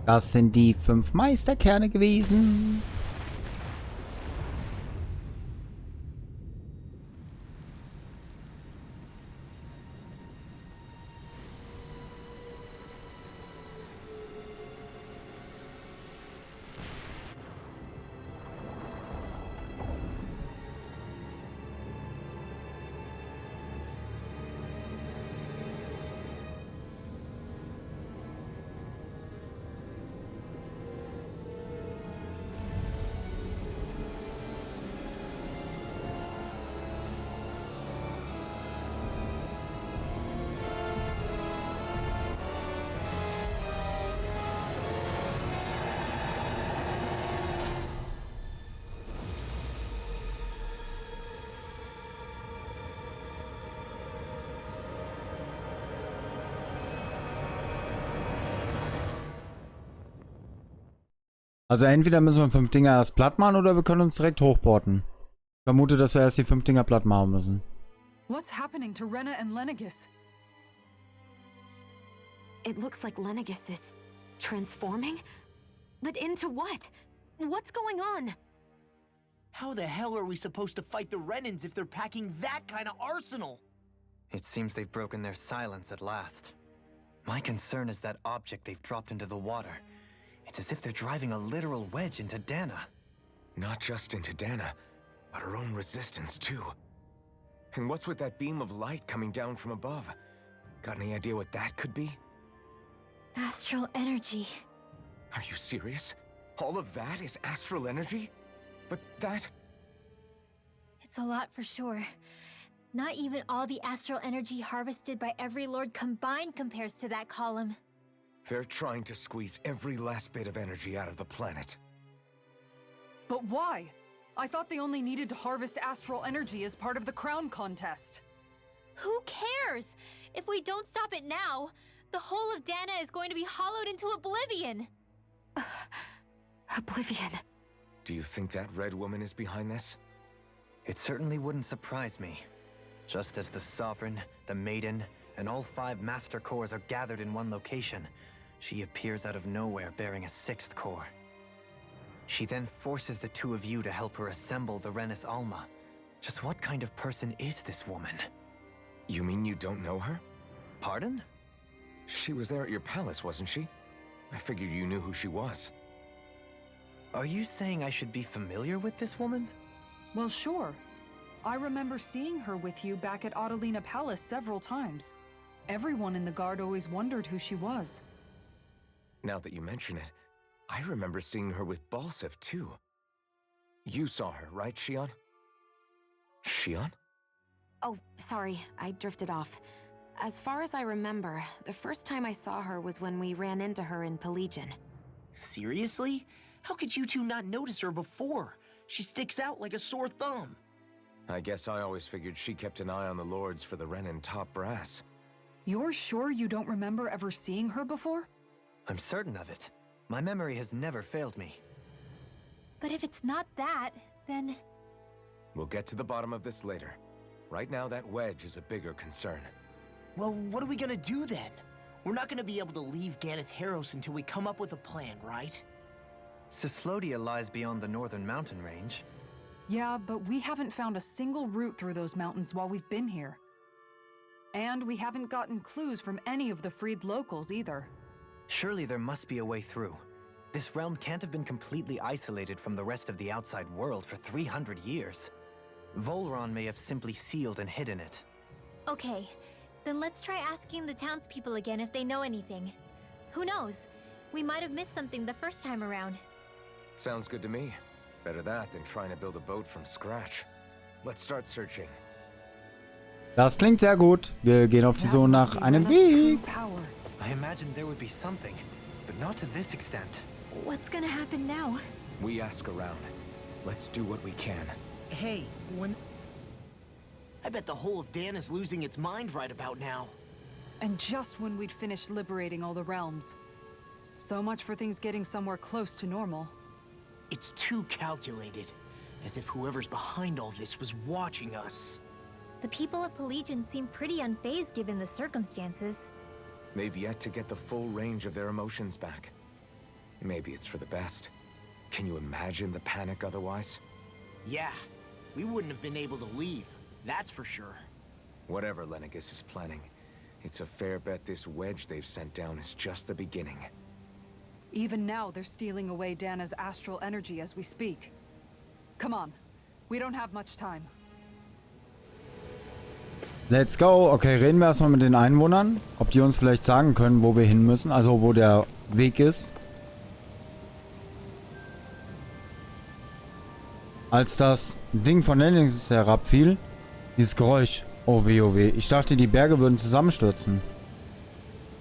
Das sind die 5 Meisterkerne gewesen. Also entweder müssen wir 5 Dinger erst platt machen oder wir können uns direkt hochporten. Ich vermute, dass wir erst die 5 Dinger platt machen müssen. What's happening to Rena and Lenegis? It looks like Lenegis is transforming? But into what? What's going on? How the hell are we supposed to fight the Renans if they're packing that kind of arsenal? It seems they've broken their silence at last. My concern is that object they've dropped into the water. It's as if they're driving a literal wedge into Dahna. Not just into Dahna, but our own resistance too. And what's with that beam of light coming down from above? Got any idea what that could be? Astral energy. Are you serious? All of that is astral energy? But that... It's a lot for sure. Not even all the astral energy harvested by every lord combined compares to that column. They're trying to squeeze every last bit of energy out of the planet. But why? I thought they only needed to harvest astral energy as part of the crown contest. Who cares? If we don't stop it now, the whole of Dahna is going to be hollowed into oblivion. Oblivion. Do you think that red woman is behind this? It certainly wouldn't surprise me. Just as the Sovereign, the Maiden, and all 5 Master Cores are gathered in one location, she appears out of nowhere bearing a 6th core. She then forces the 2 of you to help her assemble the Renis Alma. Just what kind of person is this woman? You mean you don't know her? Pardon? She was there at your palace, wasn't she? I figured you knew who she was. Are you saying I should be familiar with this woman? Well, sure. I remember seeing her with you back at Adelina Palace several times. Everyone in the guard always wondered who she was. Now that you mention it, I remember seeing her with Balsif too. You saw her, right, Shion? Shion? Oh, sorry, I drifted off. As far as I remember, the first time I saw her was when we ran into her in Pelagian. Seriously? How could you 2 not notice her before? She sticks out like a sore thumb. I guess I always figured she kept an eye on the lords for the Renin top brass. You're sure you don't remember ever seeing her before? I'm certain of it. My memory has never failed me. But if it's not that, then... We'll get to the bottom of this later. Right now, that wedge is a bigger concern. Well, what are we gonna do then? We're not gonna be able to leave Ganeth Haros until we come up with a plan, right? Cislodia lies beyond the northern mountain range. Yeah, but we haven't found a single route through those mountains while we've been here. And we haven't gotten clues from any of the freed locals either. Surely there must be a way through. This realm can't have been completely isolated from the rest of the outside world for 300 years. Volron may have simply sealed and hidden it. Okay, then let's try asking the townspeople again if they know anything. Who knows? We might have missed something the first time around. Sounds good to me. Better that than trying to build a boat from scratch. Let's start searching. Das klingt sehr gut. Wir gehen auf die Suche nach einem Weg. I imagined there would be something, but not to this extent. What's gonna happen now? We ask around. Let's do what we can. Hey, I bet the whole of Dan is losing its mind right about now. And just when we'd finished liberating all the realms. So much for things getting somewhere close to normal. It's too calculated, as if whoever's behind all this was watching us. The people of Pelagian seem pretty unfazed given the circumstances. They've yet to get the full range of their emotions back. maybe it's for the best. Can you imagine the panic otherwise? Yeah, we wouldn't have been able to leave, that's for sure. Whatever Lennigus is planning, it's a fair bet this wedge they've sent down is just the beginning. Even now, they're stealing away Dahna's astral energy as we speak. Come on, we don't have much time. Let's go. Okay, reden wir erstmal mit den Einwohnern. Ob die uns vielleicht sagen können, wo wir hin müssen. Also, wo der Weg ist. Als das Ding von links herabfiel, dieses Geräusch. Oh weh, oh weh. Ich dachte, die Berge würden zusammenstürzen.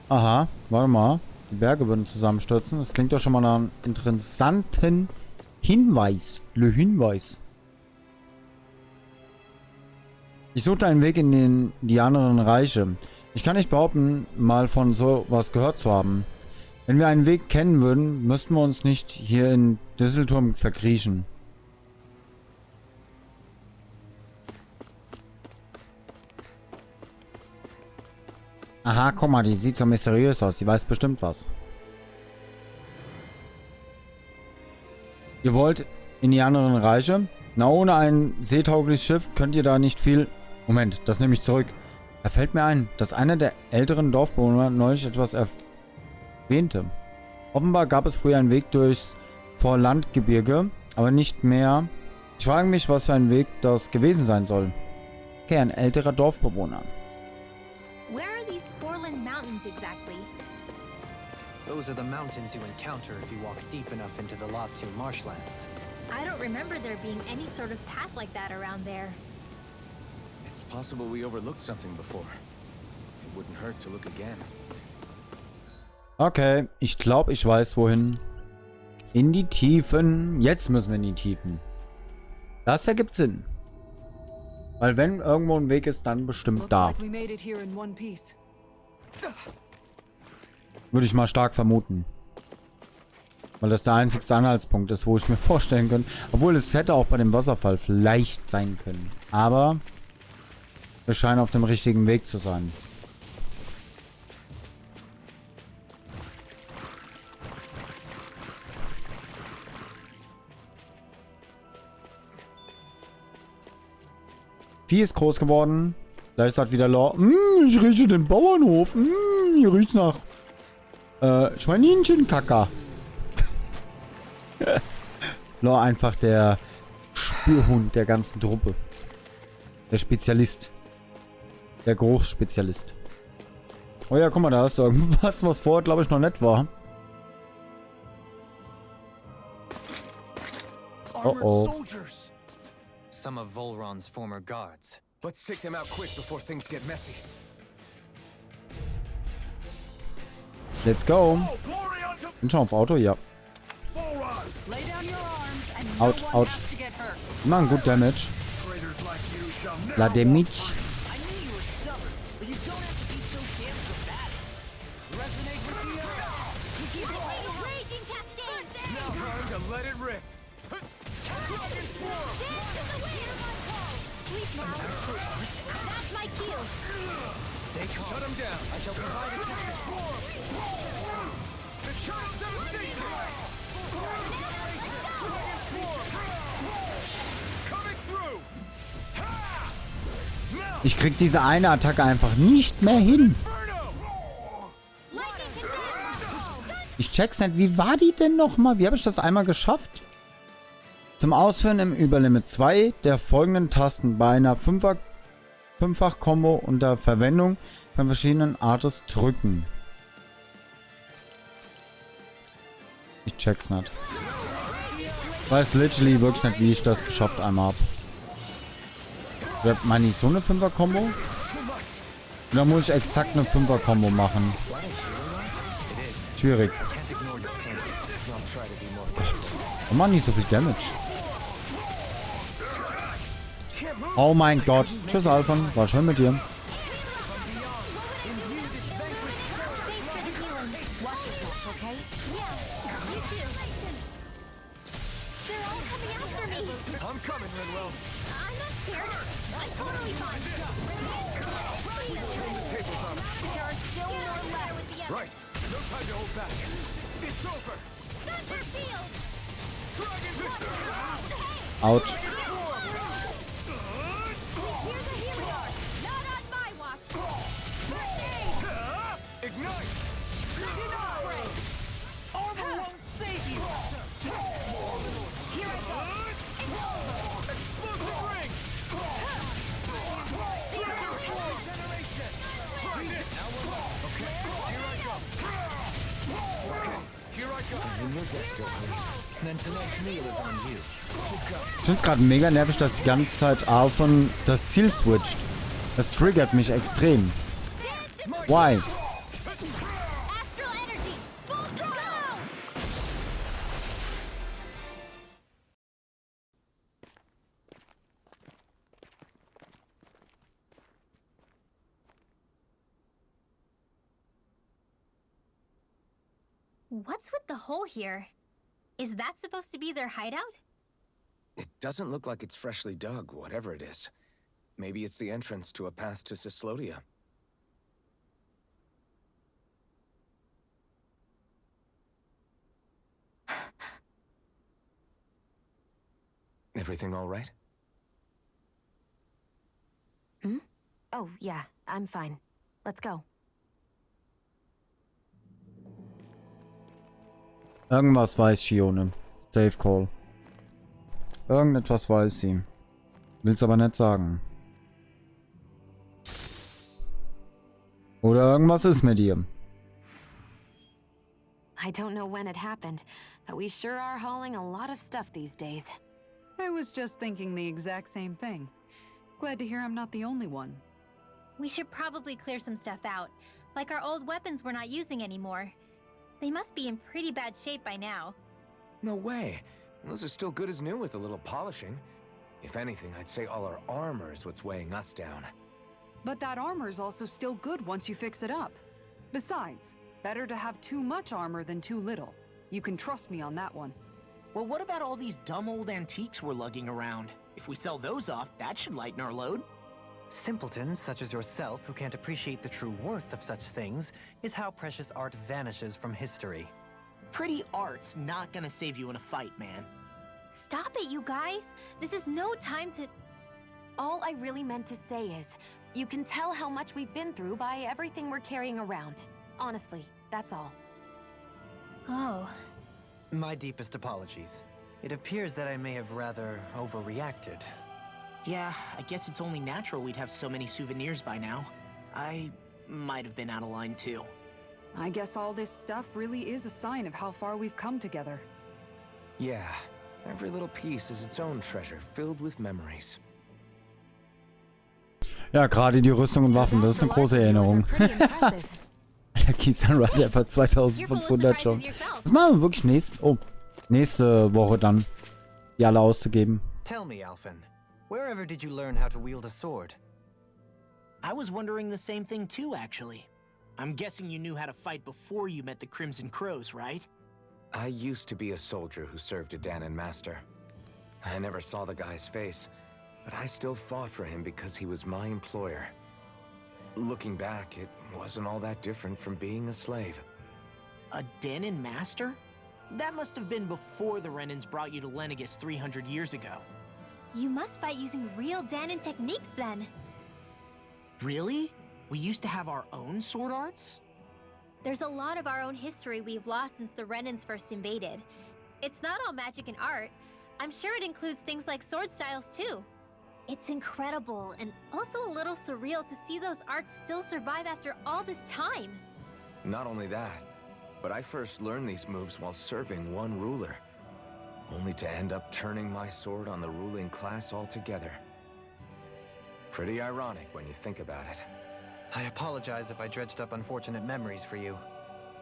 Aha, warte mal. Die Berge würden zusammenstürzen. Das klingt doch schon mal nach einem interessanten Hinweis. Le Hinweis. Ich suchte einen Weg in die anderen Reiche. Ich kann nicht behaupten, mal von sowas gehört zu haben. Wenn wir einen Weg kennen würden, müssten wir uns nicht hier in Düsselturm verkriechen. Aha, guck mal, die sieht so mysteriös aus. Die weiß bestimmt was. Ihr wollt in die anderen Reiche? Na, ohne ein seetaugliches Schiff könnt ihr da nicht viel... Moment, das nehme ich zurück. Da fällt mir ein, dass einer der älteren Dorfbewohner neulich etwas erwähnte. Offenbar gab es früher einen Weg durchs Vorlandgebirge, aber nicht mehr. Ich frage mich, was für ein Weg das gewesen sein soll. Okay, ein älterer Dorfbewohner. Where are these Foreland Mountains exactly? Those are the mountains you encounter if you walk deep enough into the Lavtu marshlands. I don't remember there being any sort of path like that around there. It's possible we overlooked something before. It wouldn't hurt to look again. Okay, ich glaube, ich weiß wohin. In die Tiefen. Jetzt müssen wir in die Tiefen. Das ergibt Sinn. Weil wenn irgendwo ein Weg ist, dann bestimmt da. Würde ich mal stark vermuten. Weil das der einzigste Anhaltspunkt ist, wo ich mir vorstellen könnte. Obwohl, es hätte auch bei dem Wasserfall vielleicht sein können. Aber wir scheinen auf dem richtigen Weg zu sein. Vieh ist groß geworden. Da ist halt wieder Law. Ich rieche den Bauernhof. Hier riecht's nach Schweininchen-Kacker. Law einfach der Spürhund der ganzen Truppe. Der Spezialist. Der Geruchsspezialist. Oh ja, guck mal, da hast du irgendwas, was vorher, glaube ich, noch nett war. Oh oh. Some of Volron's former guards. Let's take them out quick before things get messy. Let's go. Bin schon auf Auto? Ja. Autsch, autsch. Die machen gut Damage. La Damage. Ich krieg diese eine Attacke einfach nicht mehr hin. Ich check's nicht. Wie war die denn nochmal? Wie habe ich das einmal geschafft? Zum Ausführen im Überlimit 2 der folgenden Tasten bei einer Fünffach-Kombo unter Verwendung von verschiedenen Artes drücken. Ich check's nicht. Ich weiß literally wirklich nicht, wie ich das geschafft einmal habe. Meine ich so eine Fünfer-Kombo? Oder muss ich exakt eine Fünfer-Kombo machen? Schwierig. Gott. Warum machen nicht so viel Damage? Oh mein Gott. Tschüss, Alphan. War schön mit dir. No time to hold back. It's over. Autsch. Ignite. Armor won't save you! Here I go! Explosive ring. Regeneration. Now we're on. Okay, here I go. Okay, here I go. Then tonight's meal is on you. Ich finde es gerade mega nervig, dass die ganze Zeit A von das Ziel switcht. Das triggert mich extrem. Why? Astral energy, full throttle! What's with the hole here? Is that supposed to be their hideout? It doesn't look like it's freshly dug, whatever it is. Maybe it's the entrance to a path to Cyslodia. Everything all right? Oh, yeah, I'm fine. Let's go. Irgendwas weiß Shione. Safe Call. Irgendetwas weiß sie. Will's aber nicht sagen. Oder irgendwas ist mit ihr. I don't know when it happened, but we sure are hauling a lot of stuff these days. I was just thinking the exact same thing. Glad to hear I'm not the only one. We should probably clear some stuff out, like our old weapons we're not using anymore. They must be in pretty bad shape by now. No way. Those are still good as new with a little polishing. If anything, I'd say all our armor is what's weighing us down. But that armor's also still good once you fix it up. Besides, better to have too much armor than too little. You can trust me on that one. Well, what about all these dumb old antiques we're lugging around? If we sell those off, that should lighten our load. Simpletons such as yourself who can't appreciate the true worth of such things is how precious art vanishes from history. Pretty art's not gonna save you in a fight, man. Stop it, you guys! This is no time to... All I really meant to say is, you can tell how much we've been through by everything we're carrying around. Honestly, that's all. Oh. My deepest apologies. It appears that I may have rather overreacted. Yeah, I guess it's only natural we'd have so many souvenirs by now. I might have been out of line too. I guess all this stuff really is a sign of how far we've come together. Yeah, every little piece is its own treasure, filled with memories. Ja, gerade die Rüstung und Waffen, das ist eine große Erinnerung. Der Keystone Rider für 2500 schon. Das machen wir wirklich nächste Woche dann, die alle auszugeben. Tell me, Alphen, wherever did you learn how to wield a sword? I was wondering the same thing too, actually. I'm guessing you knew how to fight before you met the Crimson Crows, right? I used to be a soldier who served a Dahnan master. I never saw the guy's face, but I still fought for him because he was my employer. Looking back, it wasn't all that different from being a slave. A Dahnan master? That must have been before the Renans brought you to Lenegis 300 years ago. You must fight using real Dahnan techniques then. Really? We used to have our own sword arts? There's a lot of our own history we've lost since the Renans first invaded. It's not all magic and art. I'm sure it includes things like sword styles too. It's incredible and also a little surreal to see those arts still survive after all this time. Not only that, but I first learned these moves while serving one ruler, only to end up turning my sword on the ruling class altogether. Pretty ironic when you think about it. I apologize if I dredged up unfortunate memories for you.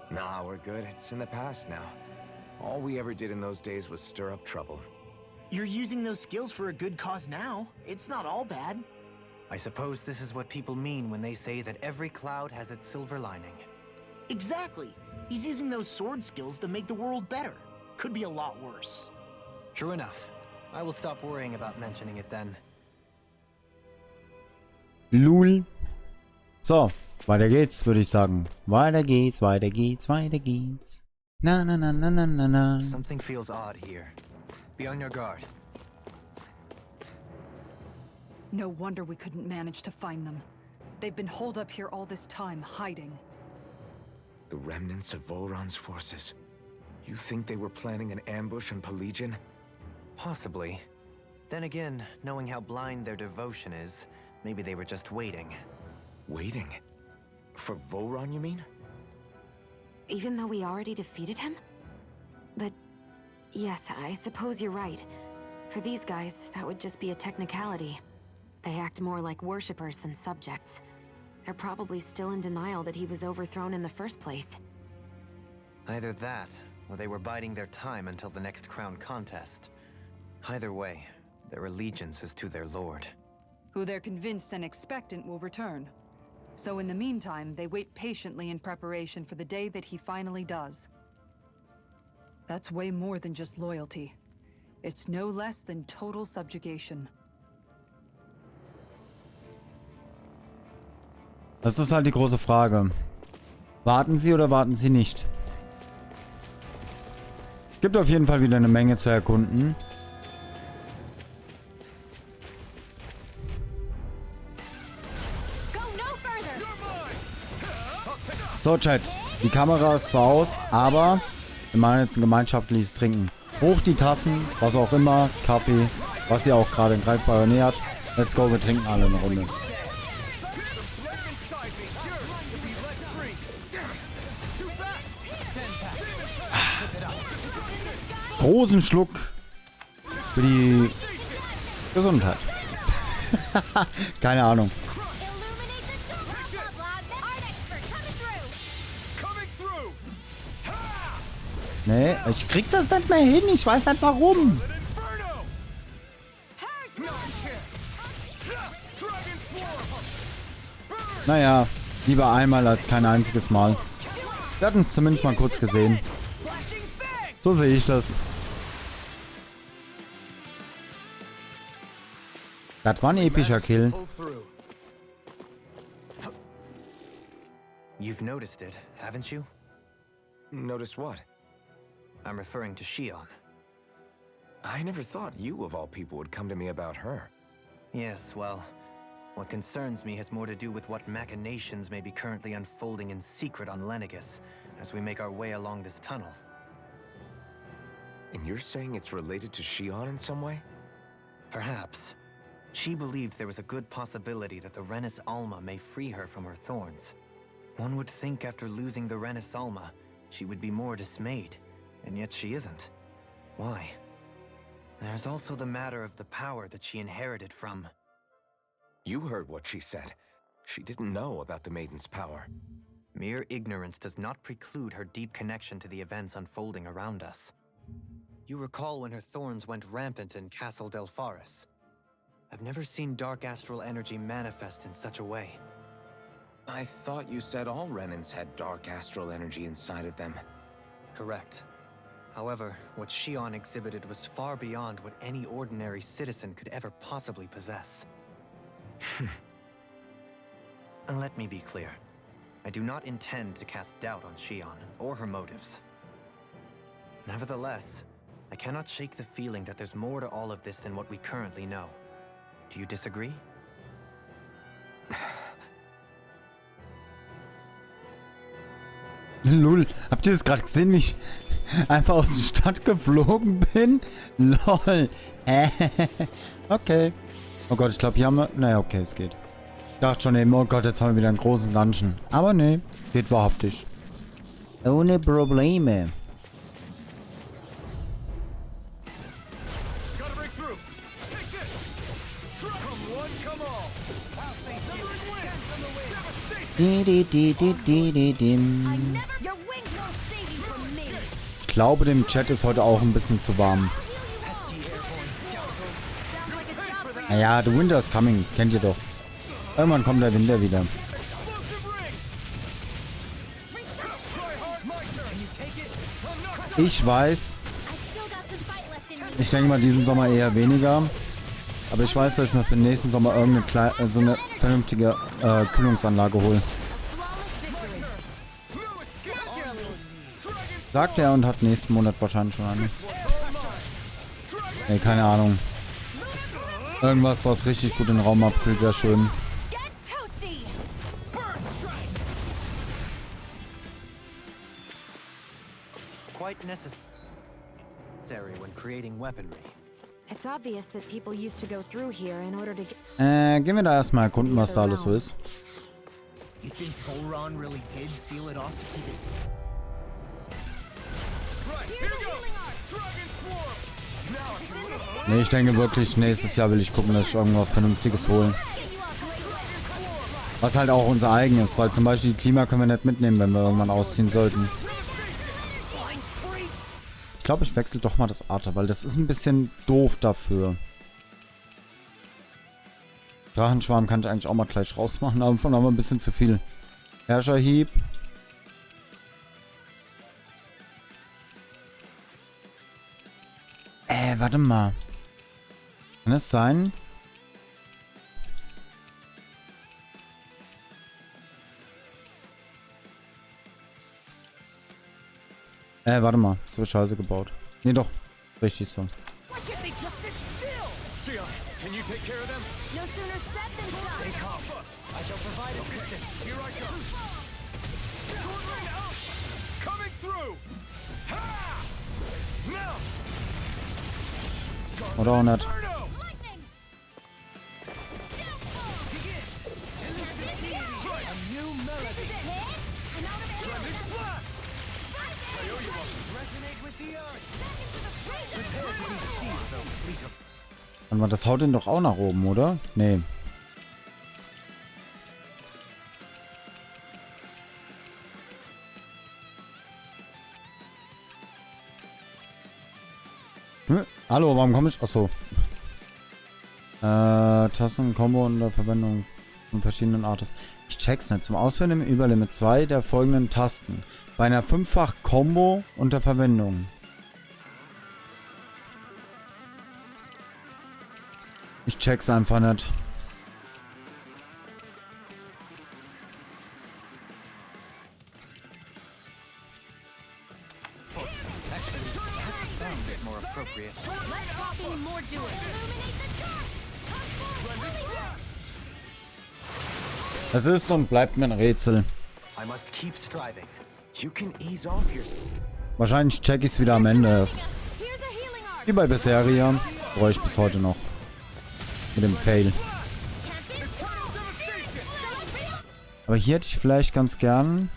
Nah, we're good. It's in the past now. All we ever did in those days was stir up trouble. You're using those skills for a good cause now. It's not all bad. I suppose this is what people mean when they say that every cloud has its silver lining. Exactly. He's using those sword skills to make the world better. Could be a lot worse. True enough. I will stop worrying about mentioning it then. Lul. So, weiter geht's, würde ich sagen. Weiter geht's, weiter geht's, weiter geht's. Na, na, na, na, na, na, na. Something feels odd here. Be on your guard. No wonder we couldn't manage to find them. They've been holed up here all this time, hiding. The remnants of Volron's forces. You think they were planning an ambush on Pelagian? Possibly. Then again, knowing how blind their devotion is, maybe they were just waiting. Waiting? For Volron, you mean? Even though we already defeated him? But yes, I suppose you're right. For these guys, that would just be a technicality. They act more like worshippers than subjects. They're probably still in denial that he was overthrown in the first place. Either that, or they were biding their time until the next crown contest. Either way, their allegiance is to their lord. Who they're convinced and expectant will return. So in the meantime, they wait patiently in preparation for the day that he finally does. That's way more than just loyalty. It's no less than total subjugation. Das ist halt die große Frage. Warten Sie oder warten Sie nicht? Gibt auf jeden Fall wieder eine Menge zu erkunden. So, Chat. Die Kamera ist zwar aus, aber wir machen jetzt ein gemeinschaftliches Trinken. Hoch die Tassen, was auch immer, Kaffee, was ihr auch gerade in greifbarer Nähe habt. Let's go, wir trinken alle eine Runde. Großen Schluck für die Gesundheit. Keine Ahnung. Nee, ich krieg das nicht mehr hin. Ich weiß nicht warum. Naja, lieber einmal als kein einziges Mal. Wir hatten es zumindest mal kurz gesehen. So sehe ich das. Das war ein epischer Kill. You've noticed it, haven't you? Notice what? I'm referring to Shion. I never thought you, of all people, would come to me about her. Yes, well, what concerns me has more to do with what machinations may be currently unfolding in secret on Lenegis as we make our way along this tunnel. And you're saying it's related to Shion in some way? Perhaps. She believed there was a good possibility that the Renis Alma may free her from her thorns. One would think after losing the Renis Alma, she would be more dismayed, and yet she isn't. Why? There's also the matter of the power that she inherited from... You heard what she said. She didn't know about the Maiden's power. Mere ignorance does not preclude her deep connection to the events unfolding around us. You recall when her thorns went rampant in Castle Delpharis. I've never seen dark astral energy manifest in such a way. I thought you said all Renans had dark astral energy inside of them. Correct. However, what Shion exhibited was far beyond what any ordinary citizen could ever possibly possess. And let me be clear. I do not intend to cast doubt on Shion or her motives. Nevertheless, I cannot shake the feeling that there's more to all of this than what we currently know. Do you disagree? Lul, habt ihr das gerade gesehen, wie ich einfach aus der Stadt geflogen bin? Lol. Okay. Oh Gott, ich glaube, hier haben wir... Naja, okay, es geht. Ich dachte schon eben, oh Gott, jetzt haben wir wieder einen großen Dungeon. Aber nee, geht wahrhaftig. Ohne Probleme. Ich glaube, dem Chat ist heute auch ein bisschen zu warm. Naja, the winter is coming. Kennt ihr doch. Irgendwann kommt der Winter wieder. Ich weiß. Ich denke mal, diesen Sommer eher weniger. Aber ich weiß, dass ich mir für den nächsten Sommer irgendeine so eine vernünftige Kühlungsanlage hole. Sagt er und hat nächsten Monat wahrscheinlich schon eine. Ey, keine Ahnung. Irgendwas, was richtig gut den Raum abkühlt, wäre schön. Quite necessary when creating weaponry. It's obvious that people used to go through here in order to get... Gehen wir da erstmal erkunden, was da alles so ist. You think Volron really did seal it off to keep it? Nee, ich denke wirklich, nächstes Jahr will ich gucken, dass ich irgendwas Vernünftiges hole. Was halt auch unser eigen ist, weil zum Beispiel die Klima können wir nicht mitnehmen, wenn wir irgendwann ausziehen sollten. Ich glaube, ich wechsle doch mal das Arte, weil das ist ein bisschen doof dafür. Drachenschwarm kann ich eigentlich auch mal gleich rausmachen, aber davon haben wir ein bisschen zu viel. Herrscherhieb. Warte mal. Kann es sein? Warte mal. Jetzt habe ich Scheiße gebaut. Nee, doch. Richtig so. Oder auch nicht. Warte mal, das haut ihn doch auch nach oben, oder? Nee. Hallo, warum komme ich? Achso. Tasten, Combo und der Verwendung von verschiedenen Artes. Ich check's nicht. Zum Ausführen im Überlimit 2 der folgenden Tasten. Bei einer 5-fach Combo und der Verwendung. Ich check's einfach nicht. Es ist und bleibt mir ein Rätsel. Wahrscheinlich check ich es wieder am Ende erst. Wie bei Berseria brauche ich bis heute noch. Mit dem Fail. Aber hier hätte ich vielleicht ganz gern...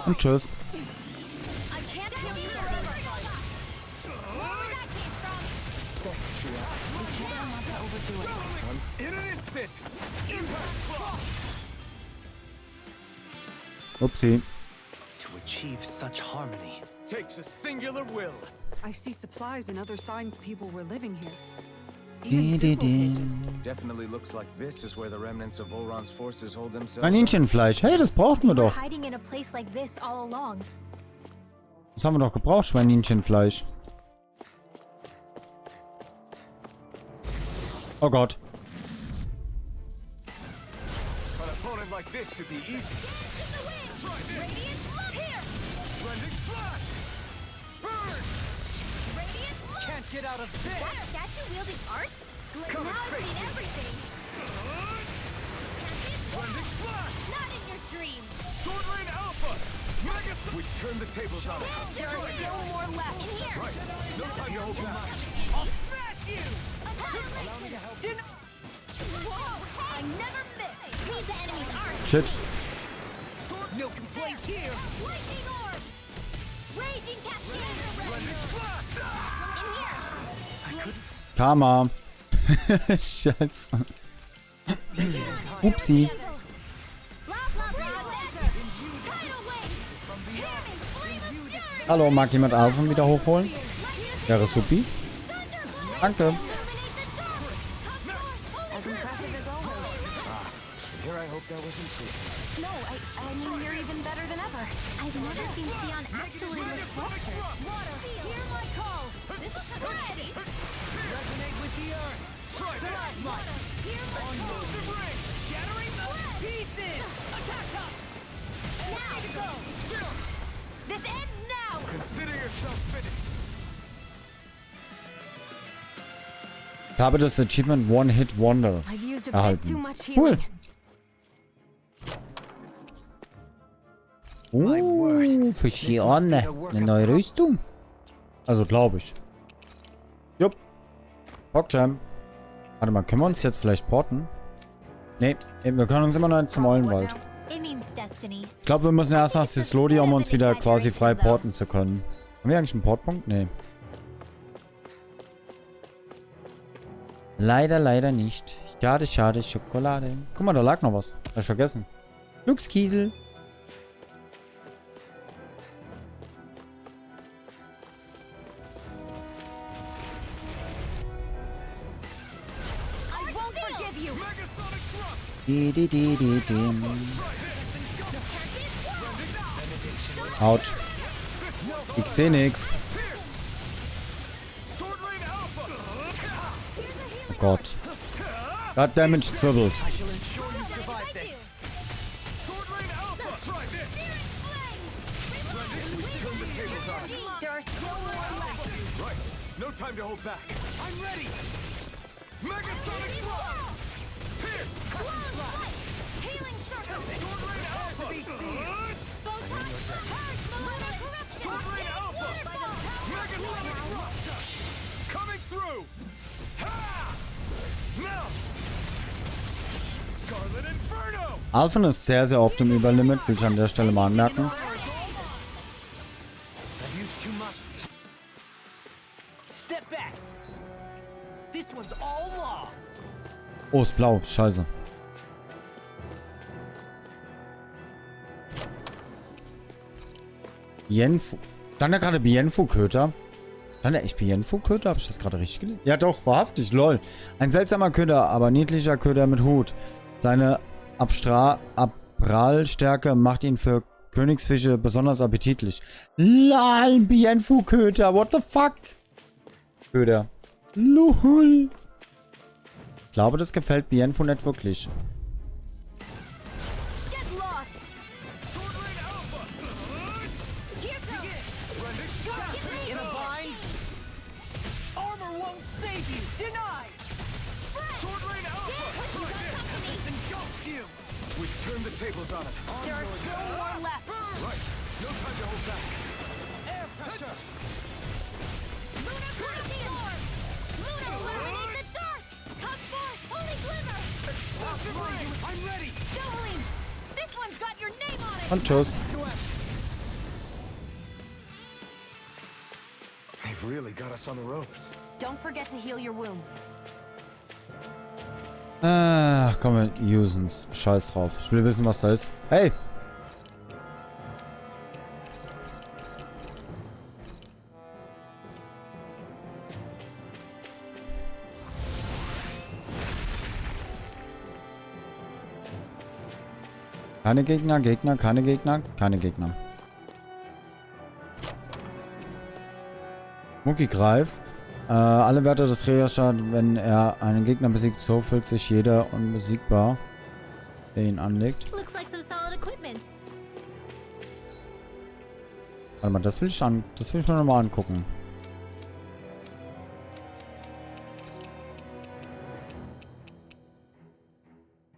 Und tschüss. Upsi. To achieve such harmony takes a singular will. I see supplies and other signs people were living here. Definitely looks like this is where the remnants of Volron's forces hold themselves. Schweininchenfleisch. Hey, das brauchten wir doch. Hiding in a place like this all along. Das haben wir doch gebraucht, Schweininchenfleisch. Oh Gott. An opponent like this should be easy. Can't get out of this! That statue wielding art? Now I've seen everything! Not in your dreams! Sword Lane Alpha! We turned the tables on it. There are still more left in here! Right. No time to hold back. I'll smash you! Allow me to help. Whoa! I never miss! Read the enemy's art! Shit. No complaints here! Lightning orb! Raging cascade! In here! Karma. Scheiße. time Upsi. Hallo, mag jemand Alphen wieder hochholen? Wäre supi. Danke. No, I mean, you're even better than ever. I've never seen Xion actually look flustered. Hear my call! This is ready! Resonate with the earth! Try that! Hear my call! Shattering the pieces! Attack up! Now go! This ends now! Consider yourself finished. Ich habe das Achievement One Hit Wonder I've used a bit too erhalten. much Cool. healing. Für Xion eine neue Rüstung. Also glaube ich. Jupp. Bockjam. Warte mal, können wir uns jetzt vielleicht porten? Nee, wir können uns immer noch zum Eulenwald. It means destiny. Ich glaube, wir müssen erst nach Sislodi, um uns wieder quasi frei porten zu können. Haben wir eigentlich einen Portpunkt? Nee. Leider, leider nicht. Schade, schade, Schokolade. Guck mal, da lag noch was. Hab ich vergessen. Luchskiesel. I won't forgive you! Di. Autsch. Ich seh nix. Oh Gott. God damage zwirbelt. I shall ensure you survive this. There are still more left. Right. No time to hold back. I'm ready! Megasonic thrust! Here! Healing circle! Both sides corruption! Sword Rain Alpha! Megasonic thrust! Coming through! Ha! Now! Scarlet Inferno! Alphen ist sehr, sehr oft im Überlimit, will ich an der Stelle mal anmerken. I've used too much. Step back! This one's all law! Oh, ist blau. Scheiße. Bienfu. Dann da gerade Bienfu-Köter. Dann der echt Bienfu-Köter? Habe ich das gerade richtig gelesen? Ja doch, wahrhaftig. Lol. Ein seltsamer Köter, aber niedlicher Köter mit Hut. Seine Abralstärke macht ihn für Königsfische besonders appetitlich. Lol, Bienfu-Köter. What the fuck? Köder. Lol. Ich glaube, das gefällt Bienfu nicht wirklich. Get lost! Here goes! In a bind? Armor won't save you! Denied! Sword Rain Alpha! Engulfed you! We've turned the tables on it. There are still more left! Right. No time to hold back. Air pressure! Lunar Crucian! Lunar illuminate the dark! Come forth, holy glimmer! I'm ready! Doubling! This one's got your name on it! Und tschüss. They've really got us on the ropes. Don't forget to heal your wounds. Ach, komm, wir usen's. Scheiß drauf. Ich will wissen, was da ist. Hey! Keine Gegner, keine Gegner, keine Gegner. Mucki Greif. Alle Werte des Trägers starten, wenn er einen Gegner besiegt, so fühlt sich jeder unbesiegbar, der ihn anlegt. Looks like some solid equipment. Warte mal, das will ich mir nochmal angucken.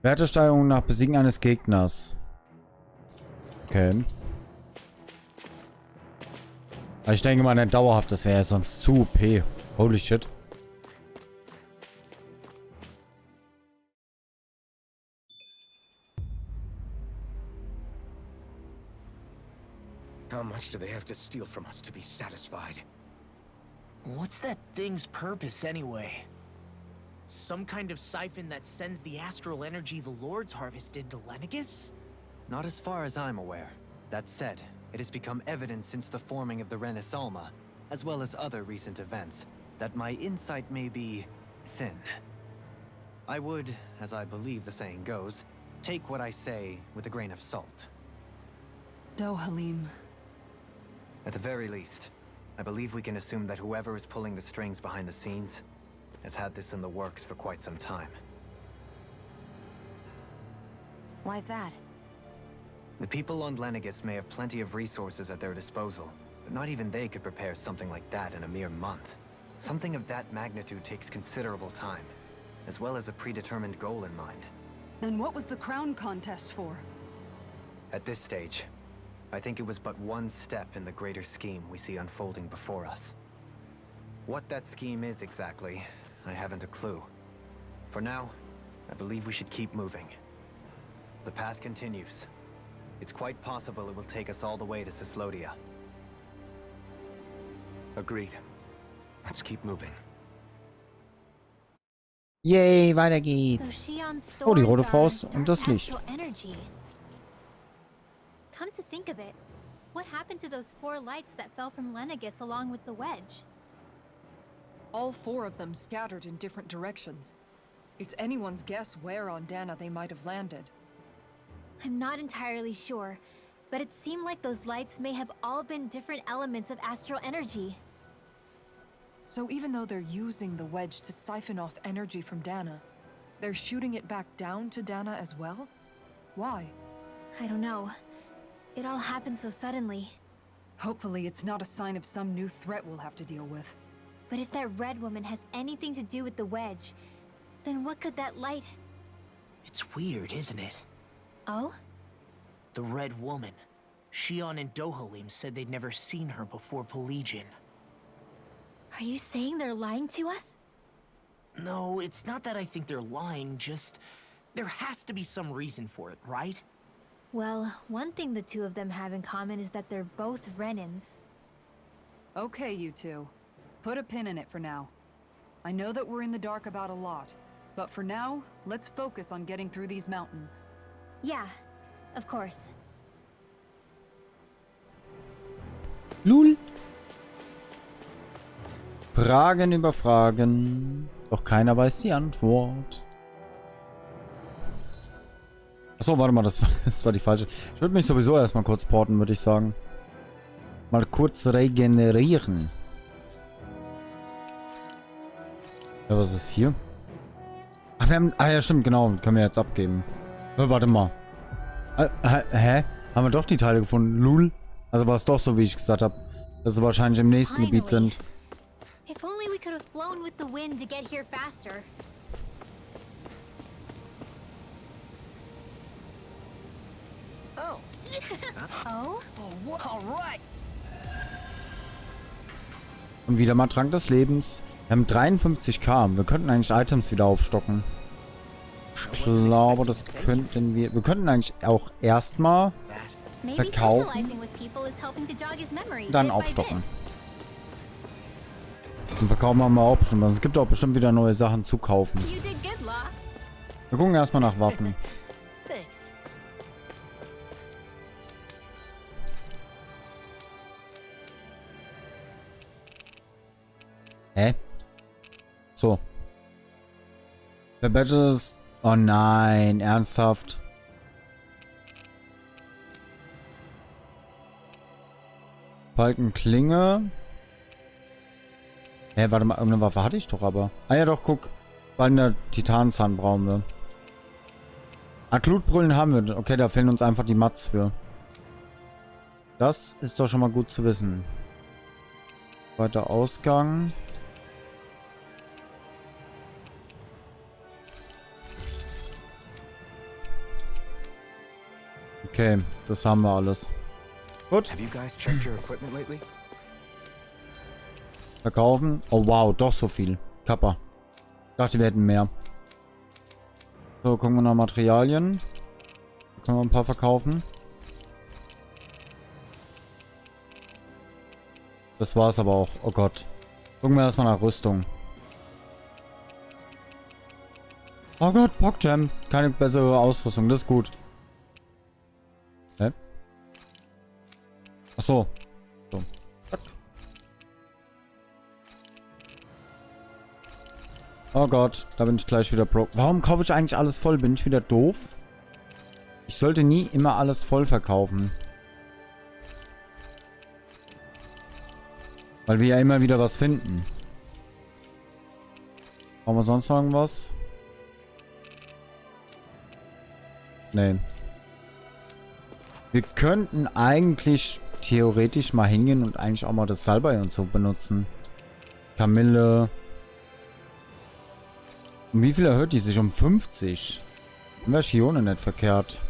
Wertesteigerung nach Besiegen eines Gegners. Okay. Aber ich denke mal nicht dauerhaft, das wäre ja sonst zu OP. Holy shit. How much do they have to steal from us to be satisfied? What's that thing's purpose anyway? Some kind of siphon that sends the astral energy the Lords harvested to Lenegis? Not as far as I'm aware. That said, it has become evident since the forming of the Renaissance, as well as other recent events, that my insight may be thin. I would, as I believe the saying goes, take what I say with a grain of salt. Halim. At the very least, I believe we can assume that whoever is pulling the strings behind the scenes has had this in the works for quite some time. Why's that? The people on Lenegis may have plenty of resources at their disposal, but not even they could prepare something like that in a mere month. Something of that magnitude takes considerable time, as well as a predetermined goal in mind. Then what was the crown contest for? At this stage, I think it was but one step in the greater scheme we see unfolding before us. What that scheme is exactly, I haven't a clue. For now, I believe we should keep moving. The path continues. It's quite possible it will take us all the way to Cislodia. Agreed. Let's keep moving. Yay, weiter So geht's. Shion's Oh, die rote stores Frau are ist und dark das Licht. astral energy. Come to think of it, what happened to those 4 lights that fell from Lenegis along with the wedge? All 4 of them scattered in different directions. It's anyone's guess where on Dahna they might have landed. I'm not entirely sure, but it seemed like those lights may have all been different elements of astral energy. So even though they're using the wedge to siphon off energy from Dahna, they're shooting it back down to Dahna as well? Why? I don't know. It all happened so suddenly. Hopefully it's not a sign of some new threat we'll have to deal with. But if that red woman has anything to do with the wedge, then what could that light... It's weird, isn't it? Oh? The Red Woman. Shion and Dohalim said they'd never seen her before Pelagian. Are you saying they're lying to us? No, it's not that I think they're lying, just... there has to be some reason for it, right? Well, one thing the 2 of them have in common is that they're both Renans. Okay, you 2. Put a pin in it for now. I know that we're in the dark about a lot, but for now, let's focus on getting through these mountains. Yeah, of course. Lul. Fragen über Fragen. Doch keiner weiß die Antwort. Achso, warte mal, das war die falsche. Ich würde mich sowieso erstmal kurz porten, würde ich sagen. Mal kurz regenerieren. Ja, was ist hier? Ach, wir haben... Ah ja, stimmt, genau. Können wir jetzt abgeben. Warte mal. Hä? Haben wir doch die Teile gefunden? Lul? Also war es doch so, wie ich gesagt habe. Dass sie wahrscheinlich im nächsten Gebiet sind. If only we could have flown with the wind to get here faster. Oh. Oh? Oh, all right. Und wieder mal Trank des Lebens. Wir haben 53k. Wir könnten eigentlich Items wieder aufstocken. Ich glaube, das könnten wir... Wir könnten eigentlich auch erstmal verkaufen. Dann aufstocken. Und verkaufen haben wir auch bestimmt. Also es gibt auch bestimmt wieder neue Sachen zu kaufen. Wir gucken erstmal nach Waffen. Thanks. Hä? So. Der Badge ist... Oh nein, ernsthaft. Balkenklinge. Hä, warte mal, irgendeine Waffe hatte ich doch aber. Ah ja doch, guck. Ballender Titanzahn brauchen wir. Ah, Glutbrüllen haben wir. Okay, da fehlen uns einfach die Mats für. Das ist doch schon mal gut zu wissen. Weiter Ausgang. Okay, das haben wir alles. Gut. Have you guys checked your equipment lately? Verkaufen. Oh wow, doch so viel. Kappa. Ich dachte, wir hätten mehr. So, gucken wir nach Materialien. Da können wir ein paar verkaufen. Das war's aber auch. Oh Gott. Gucken wir erstmal nach Rüstung. Oh Gott, Pogjam. Keine bessere Ausrüstung, das ist gut. Hä? Ach so. So. Oh Gott, da bin ich gleich wieder broke. Warum kaufe ich eigentlich alles voll? Bin ich wieder doof? Ich sollte nie immer alles voll verkaufen. Weil wir ja immer wieder was finden. Brauchen wir sonst noch irgendwas? Nee. Wir könnten eigentlich theoretisch mal hingehen und eigentlich auch mal das Salbei und so benutzen. Kamille. Um wie viel erhöht die sich? Um 50. Wäre Shione nicht verkehrt.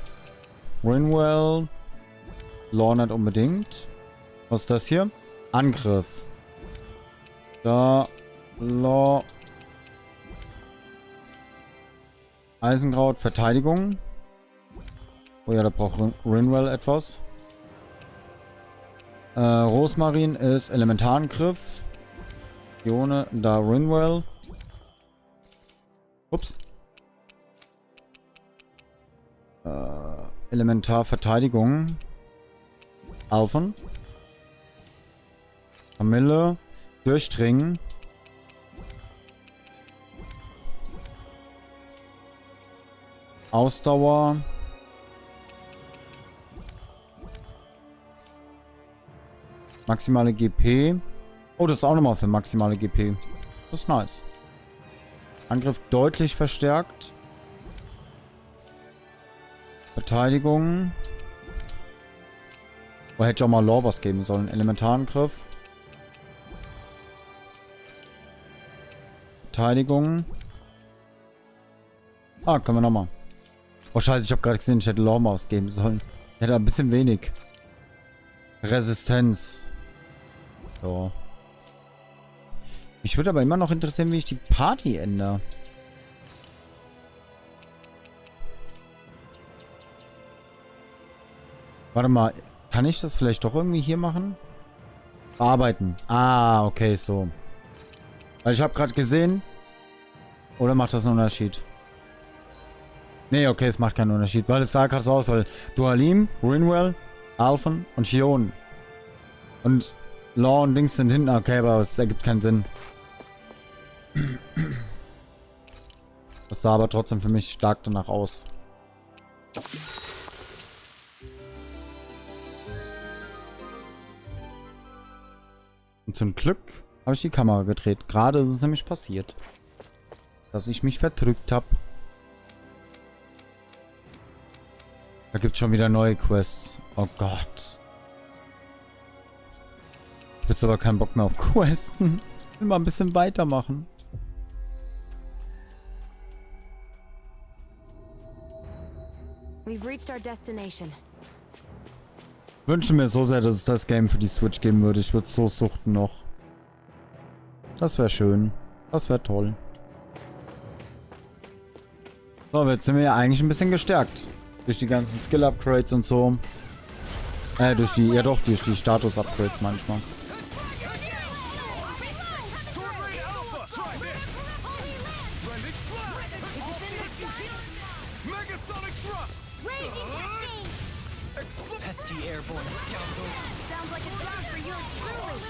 Rinwell. Law nicht unbedingt. Was ist das hier? Angriff. Da. Law. Eisenkraut. Verteidigung. Oh ja, da braucht Rinwell etwas. Rosmarin ist Elementarangriff. Shione. Da Rinwell. Ups. Elementarverteidigung. Alphen. Kamille. Durchdringen. Ausdauer. Maximale GP. Oh, das ist auch nochmal für maximale GP. Das ist nice. Angriff deutlich verstärkt. Verteidigung. Oh, hätte ich auch mal Law was geben sollen. Elementarangriff. Verteidigung. Ah, können wir nochmal. Oh, scheiße, ich habe gerade gesehen, ich hätte Law was geben sollen. Ich hätte ein bisschen wenig. Resistenz. So. Mich würde aber immer noch interessieren, wie ich die Party ändere. Warte mal, kann ich das vielleicht doch irgendwie hier machen? Bearbeiten. Ah, okay, so. Weil ich habe gerade gesehen. Oder macht das einen Unterschied? Nee, okay, es macht keinen Unterschied. Weil es sah gerade so aus, weil Dualim, Rinwell, Alphen und Shione. Und Law und Dings sind hinten. Okay, aber es ergibt keinen Sinn. Das sah aber trotzdem für mich stark danach aus. Und zum Glück habe ich die Kamera gedreht. Gerade ist es nämlich passiert, dass ich mich verdrückt habe. Da gibt es schon wieder neue Quests. Oh Gott. Ich habe jetzt aber keinen Bock mehr auf Questen. Ich will mal ein bisschen weitermachen. We've reached our destination. Wünsche mir so sehr, dass es das Game für die Switch geben würde. Ich würde es so suchten noch. Das wäre schön. Das wäre toll. So, jetzt sind wir ja eigentlich ein bisschen gestärkt. Durch die ganzen Skill-Upgrades und so. Durch die Status-Upgrades manchmal.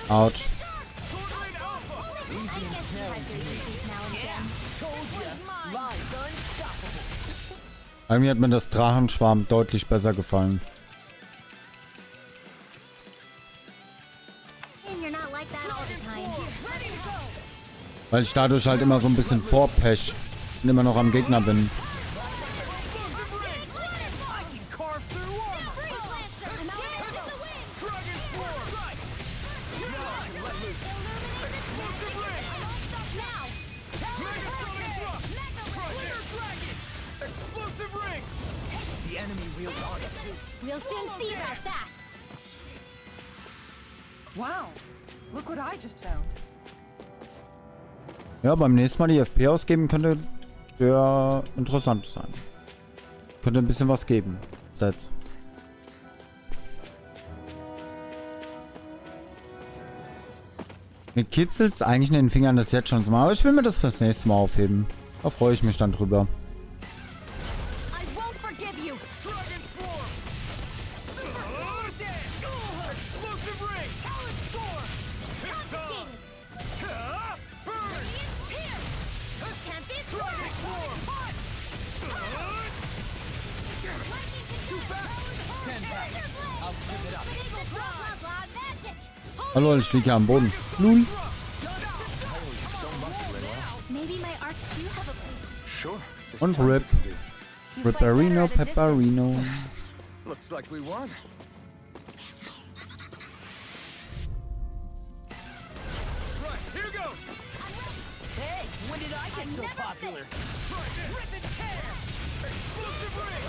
Autsch. Irgendwie hat mir das Drachenschwarm deutlich besser gefallen. Weil ich dadurch halt immer so ein bisschen vorpech und immer noch am Gegner bin. We'll soon see about that. Wow, look what I just found. Ja, beim nächsten Mal die FP ausgeben könnte der interessant sein. Könnte ein bisschen was geben. Sets. Mir kitzelt es eigentlich in den Fingern, das jetzt schon zu machen. Aber ich will mir das fürs nächste Mal aufheben. Da freue ich mich dann drüber. Hallo, ich liege ja am Boden. Nun. Maybe my arts do have a place. Sure. This Und time Rip. we can do. You fight better Ripperino, at a distance. Pepperino. Looks like we won. Right, here goes! Hey, when did I get so popular? Rip and tear! Explosive ring!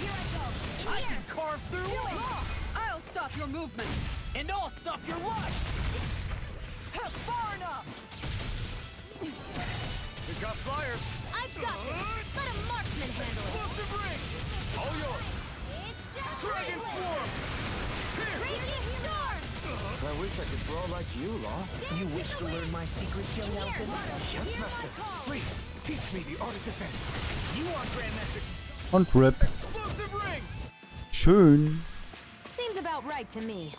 Here I go. I can carve through it! I'll stop your movement. And I'll stop your rush! Far enough. We got flyers. I've got this. Let a marksman handle it. Explosive ring! All yours! It's Dragon Swarm! Raging storm! I wish I could brawl like you, Law. You wish to learn my secrets, young elfin? Yes, Master. Please, teach me the art of defense. You are Grandmaster Und Rip. Explosive ring! Schön. Seems about right to me.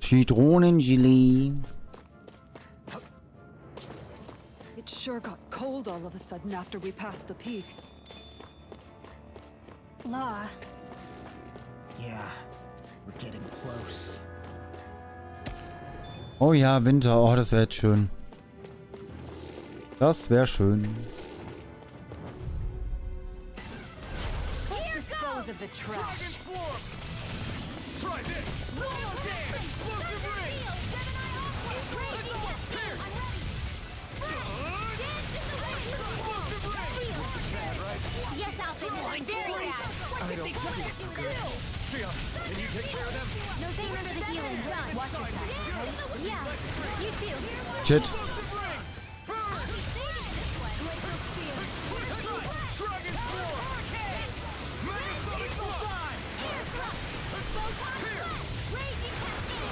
Zitronengelee. It sure got cold all of a sudden after we passed the peak. Law. Yeah, we're getting close. Oh ja, Winter. Oh, das wäre jetzt schön. Das wäre schön. Here Dispose goes! of the trash. Swarm! Try this! Explosive ring! Yes, Alfred. Very bad. I don't feel so good. Sia, can you take care of them? No, they remember the healing. Done. Watch your side, okay? Yeah. You too. Shit. Dragon Swarm! Megasonic Fly! Raging Cascade!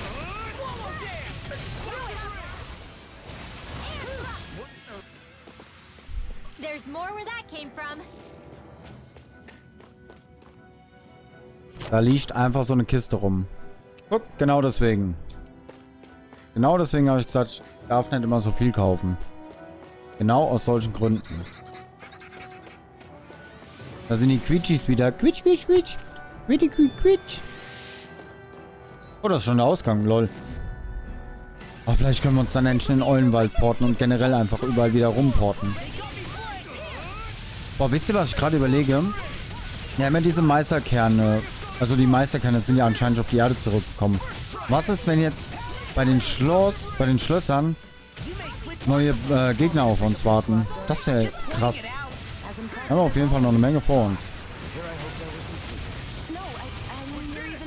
Swallow Dance! Explosive ring! There's more where that came from. Da liegt einfach so eine Kiste rum. Guck, genau deswegen. Genau deswegen habe ich gesagt, ich darf nicht immer so viel kaufen. Genau aus solchen Gründen. Da sind die Quietschis wieder. Quietsch, quietsch, quietsch. Quietsch, quietsch, quietsch. Oh, das ist schon der Ausgang, lol. Ach, vielleicht können wir uns dann endlich in den Eulenwald porten und generell einfach überall wieder rumporten. Boah, wisst ihr, was ich gerade überlege? Wir haben ja diese Meisterkerne. Also die Meisterkerne sind ja anscheinend auf die Erde zurückgekommen. Was ist, wenn jetzt bei den Schlössern neue Gegner auf uns warten? Das wäre krass. Wir haben auf jeden Fall noch eine Menge vor uns.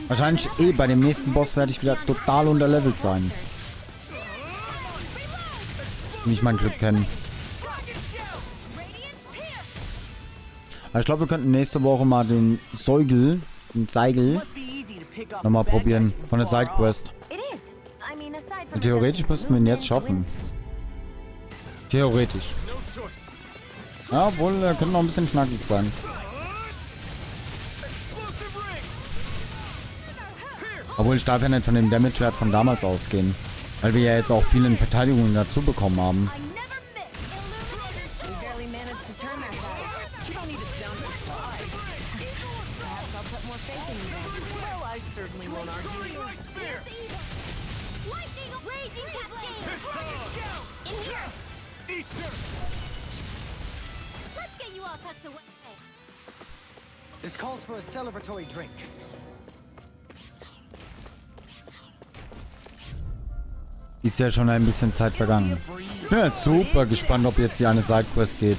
Wahrscheinlich bei dem nächsten Boss werde ich wieder total unterlevelt sein. Wie ich mein Glück kenne. Aber ich glaube, wir könnten nächste Woche mal den Seigel nochmal probieren. Von der Sidequest. It is. I mean, aside from Und theoretisch müssten wir ihn jetzt schaffen. Theoretisch. Ja, obwohl, er könnte noch ein bisschen knackig sein. Obwohl, ich darf ja nicht von dem Damage-Wert von damals ausgehen. Weil wir ja jetzt auch viele Verteidigungen dazu bekommen haben. I never miss. We barely managed to turn that guy. You don't need to sound surprised. Perhaps I'll put more faith in you then. Well, I certainly won't argue. Lightning raging cascade. In here. Let's get you all tucked away. This calls for a celebratory drink. Ist ja schon ein bisschen Zeit vergangen. Ich bin jetzt super gespannt, ob jetzt hier eine Sidequest geht.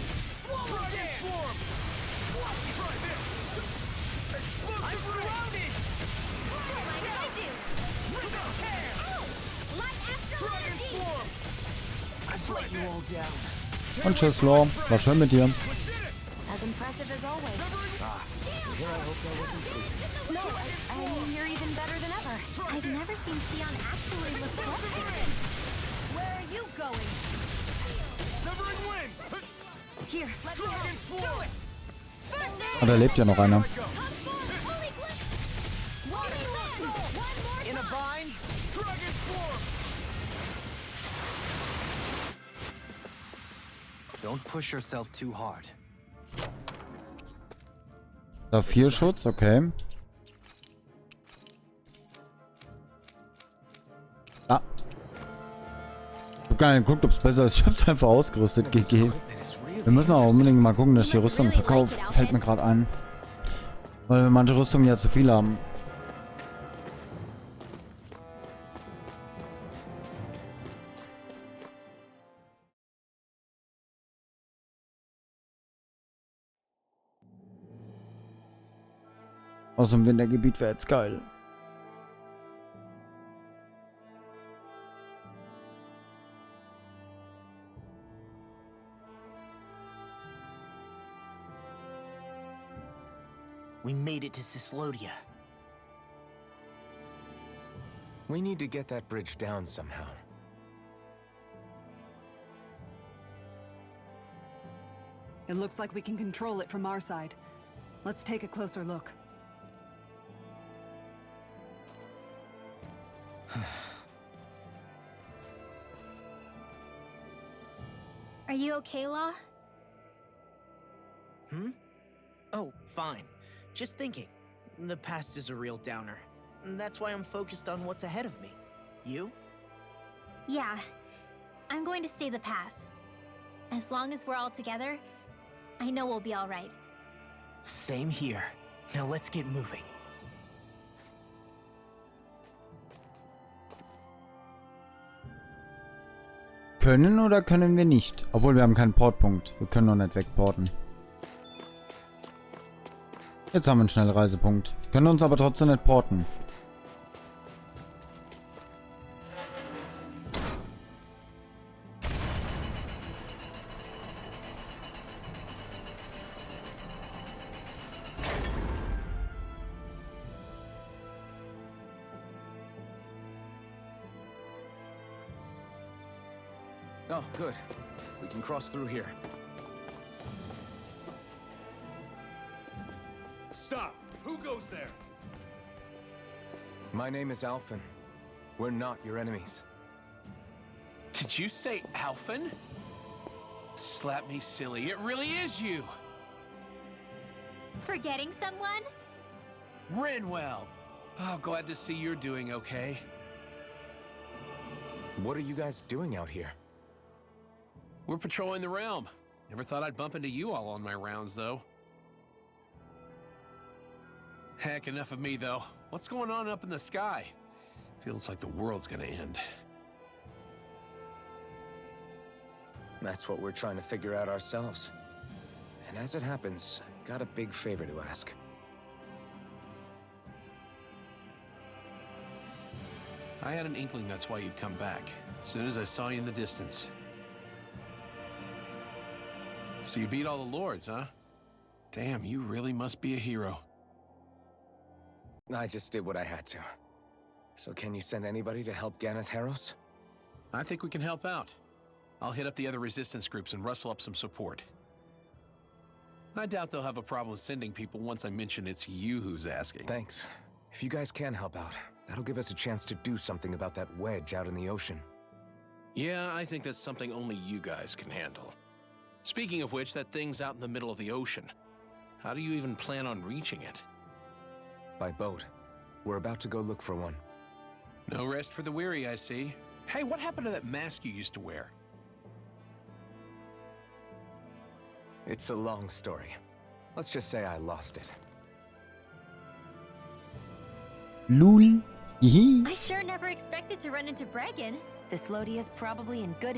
Und tschüss, Law. War schön mit dir. As impressive as always. No, I mean, you're even better than ever. I've never seen Xion actually look frustrated. Where are you going? Severing wind! Here, let me Dragon Swarm! Ah, da lebt ja noch einer. In a bind! Dragon Swarm! Don't push yourself too hard. Saphirschutz, okay. Ah. Ich hab gar nicht geguckt, ob es besser ist. Ich hab's einfach ausgerüstet. GG. Wir müssen auch unbedingt mal gucken, dass ich die Rüstung verkaufe. Fällt mir gerade ein. Weil wir manche Rüstungen ja zu viel haben. Aus dem Wintergebiet wäre jetzt geil. We made it to Cislodia. We need to get that bridge down somehow. It looks like we can control it from our side. Let's take a closer look. Are you okay, Law? Oh, fine. Just thinking. The past is a real downer. That's why I'm focused on what's ahead of me. You? Yeah. I'm going to stay the path. As long as we're all together, I know we'll be all right. Same here. Now let's get moving. Können oder können wir nicht? Obwohl, wir haben keinen Portpunkt. Wir können noch nicht wegporten. Jetzt haben wir einen Schnellreisepunkt. Können uns aber trotzdem nicht porten. Oh, good. We can cross through here. Stop! Who goes there? My name is Alphen. We're not your enemies. Did you say Alphen? Slap me silly, it really is you! Forgetting someone? Renwell! Oh, glad to see you're doing okay. What are you guys doing out here? We're patrolling the realm. Never thought I'd bump into you all on my rounds, though. Heck, enough of me, though. What's going on up in the sky? Feels like the world's gonna end. That's what we're trying to figure out ourselves. And as it happens, I've got a big favor to ask. I had an inkling that's why you'd come back, as soon as I saw you in the distance. So you beat all the lords, huh? Damn, you really must be a hero. I just did what I had to. So can you send anybody to help Ganeth Heros? I think we can help out. I'll hit up the other resistance groups and rustle up some support. I doubt they'll have a problem sending people once I mention it's you who's asking. Thanks. If you guys can help out, that'll give us a chance to do something about that wedge out in the ocean. Yeah, I think that's something only you guys can handle. Speaking of which, that thing's out in the middle of the ocean. How do you even plan on reaching it? By boat. We're about to go look for one. No rest for the weary, I see. Hey, what happened to that mask you used to wear? It's a long story. Let's just say I lost it. Lul. Hihi. I sure never expected to run into Bregan. Cislodia's probably in good